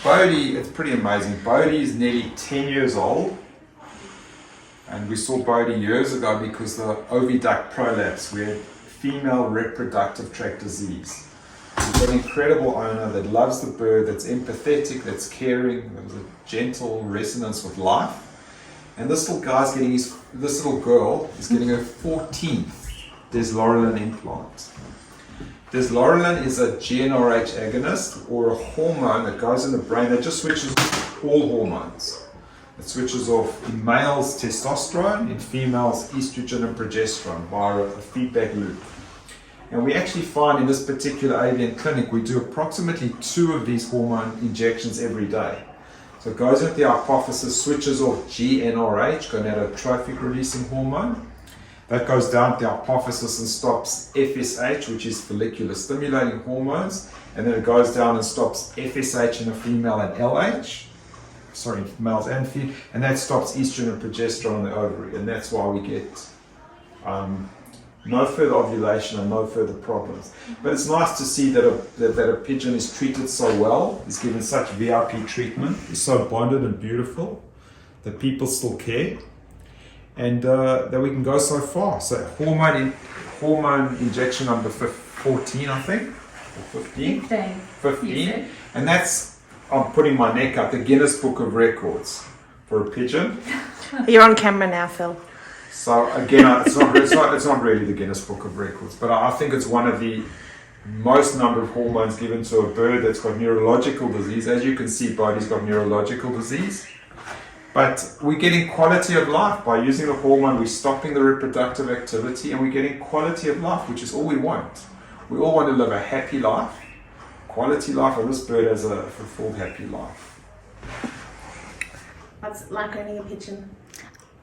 Bodhi, it's pretty amazing. Bodhi is nearly 10 years old. And we saw Bodhi years ago because the oviduct prolapse, we had female reproductive tract disease. We've got an incredible owner that loves the bird, that's empathetic, that's caring, there's a gentle resonance with life. And this little this little girl is getting her 14th deslorelin implant. Deslorelin is a GnRH agonist, or a hormone that goes in the brain that just switches all hormones. It switches off in males testosterone, in females estrogen and progesterone via a feedback loop. And we actually find in this particular avian clinic, we do approximately 2 of these hormone injections every day. So it goes into the hypophysis, switches off GnRH, gonadotrophic releasing hormone. That goes down to the hypophysis and stops FSH, which is follicular stimulating hormones. And then it goes down and stops FSH in a female and LH. Sorry, males and females. And that stops estrogen and progesterone in the ovary. And that's why we get no further ovulation and no further problems. But it's nice to see that a pigeon is treated so well, is given such VIP treatment, is so bonded and beautiful, that people still care, and that we can go so far. So hormone injection number 14, I think, or 15? 15. And that's, I'm putting my neck up, the Guinness Book of Records for a pigeon. You're on camera now, Phil. So again, it's not really the Guinness Book of Records, but I think it's one of the most number of hormones given to a bird that's got neurological disease. As you can see, Bodhi's got neurological disease. But we're getting quality of life by using the hormone. We're stopping the reproductive activity, and we're getting quality of life, which is all we want. We all want to live a happy life, quality life, and this bird has a fulfilled, happy life. What's it like owning a pigeon?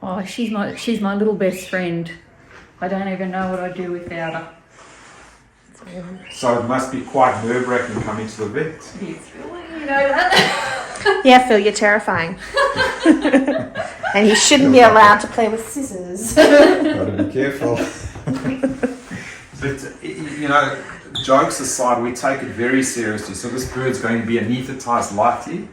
Oh, she's my little best friend. I don't even know what I'd do without her. So it must be quite nerve-wracking coming to the vet. Yes, you know that. Yeah, Phil, you're terrifying. And you shouldn't be allowed to play with scissors. Gotta be careful. But, you know, jokes aside, we take it very seriously. So this bird's going to be anaesthetized lightly.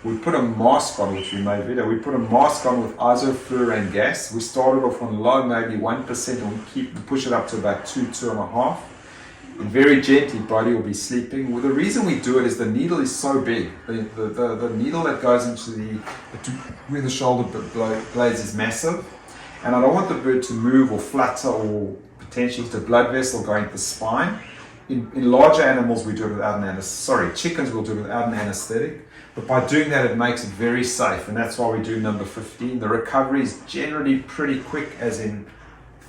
We put a mask on, which we made video. We put a mask on with isoflurane gas. We started off on low, maybe 1%, and we push it up to about 2.5. And very gently, Bodhi will be sleeping. Well, the reason we do it is the needle is so big. The needle that goes into where the shoulder blades is massive. And I don't want the bird to move or flutter or potentially hit a blood vessel going to the spine. In larger animals, we do it without an anesthetic. Chickens will do it without an anesthetic. But by doing that, it makes it very safe. And that's why we do number 15. The recovery is generally pretty quick, as in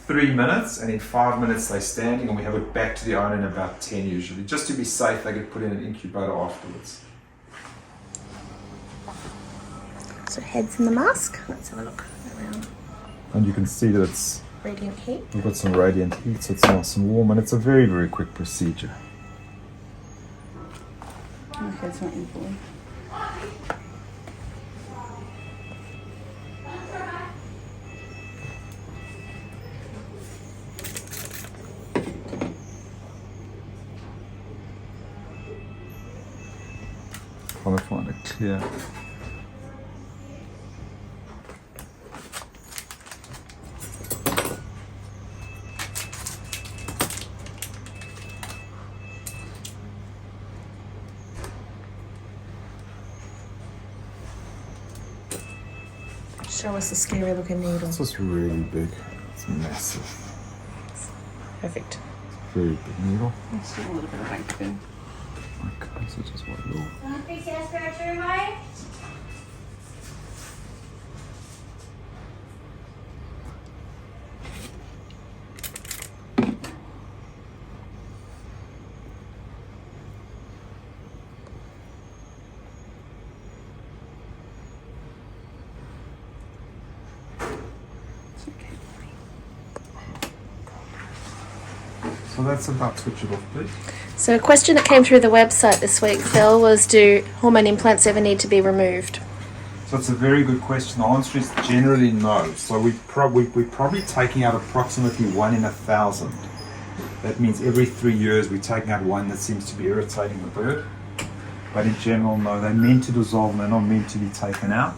3 minutes, and in 5 minutes they're standing, and we have it back to the owner in about 10 usually. Just to be safe, they get put in an incubator afterwards. So heads in the mask. Let's have a look around. And you can see that it's Radiant heat. we've got some radiant heat, so it's nice and warm, and it's a very, very quick procedure. Okay, it's not important. Trying to find it clear. Show us the scary looking needle. This is really big. It's massive. Perfect. Very big needle. Let's do a little bit of bank. Okay, so just one little. So that's about switch it off, please. So a question that came through the website this week, Phil, was do hormone implants ever need to be removed? So it's a very good question. The answer is generally no. So we're probably taking out approximately 1 in 1,000. That means every 3 years we're taking out one that seems to be irritating the bird. But in general, no, they're meant to dissolve and they're not meant to be taken out.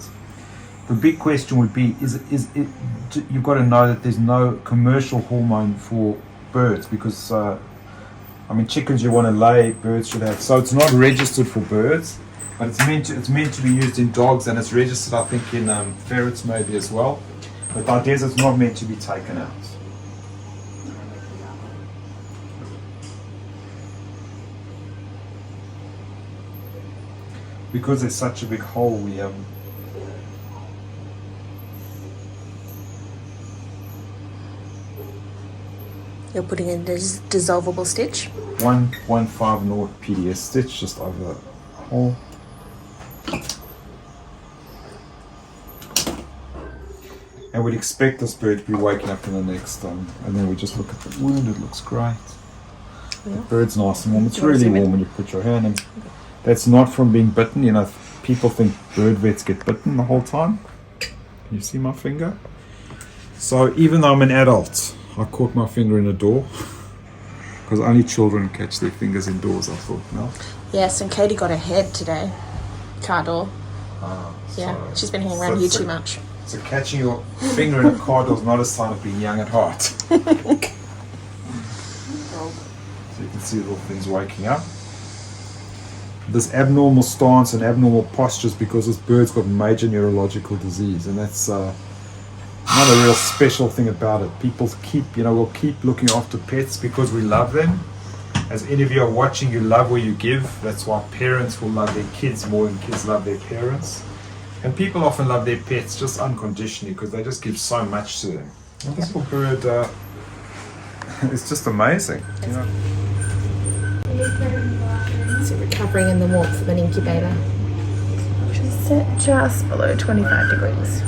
The big question would be, you've got to know that there's no commercial hormone for birds because, chickens you want to lay, birds should have. So it's not registered for birds, but it's meant to be used in dogs, and it's registered, I think, in ferrets maybe as well. But the idea is it's not meant to be taken out. Because there's such a big hole, we You're putting in this dissolvable stitch. 150 PDS stitch just over the hole. And we'd expect this bird to be waking up in the next, and then we just look at the wound. It looks great. Yeah. The bird's nice and warm. It's really warm when you put your hand in. That's not from being bitten. You know, people think bird vets get bitten the whole time. Can you see my finger? So even though I'm an adult, I caught my finger in a door. Because only children catch their fingers indoors, I thought. No? Yes, and Katie got her head today. Car door. Yeah, she's been hanging around you too much. So catching your finger in a car door is not a sign of being young at heart. So you can see little things waking up. This abnormal stance and abnormal postures because this bird's got major neurological disease, and that's not a real special thing about it. People will keep looking after pets because we love them. As any of you are watching, you love where you give. That's why parents will love their kids more than kids love their parents. And people often love their pets just unconditionally because they just give so much to them. And this little bird, it's just amazing. You know? So recovering in the warmth of an incubator, which is set just below 25 degrees.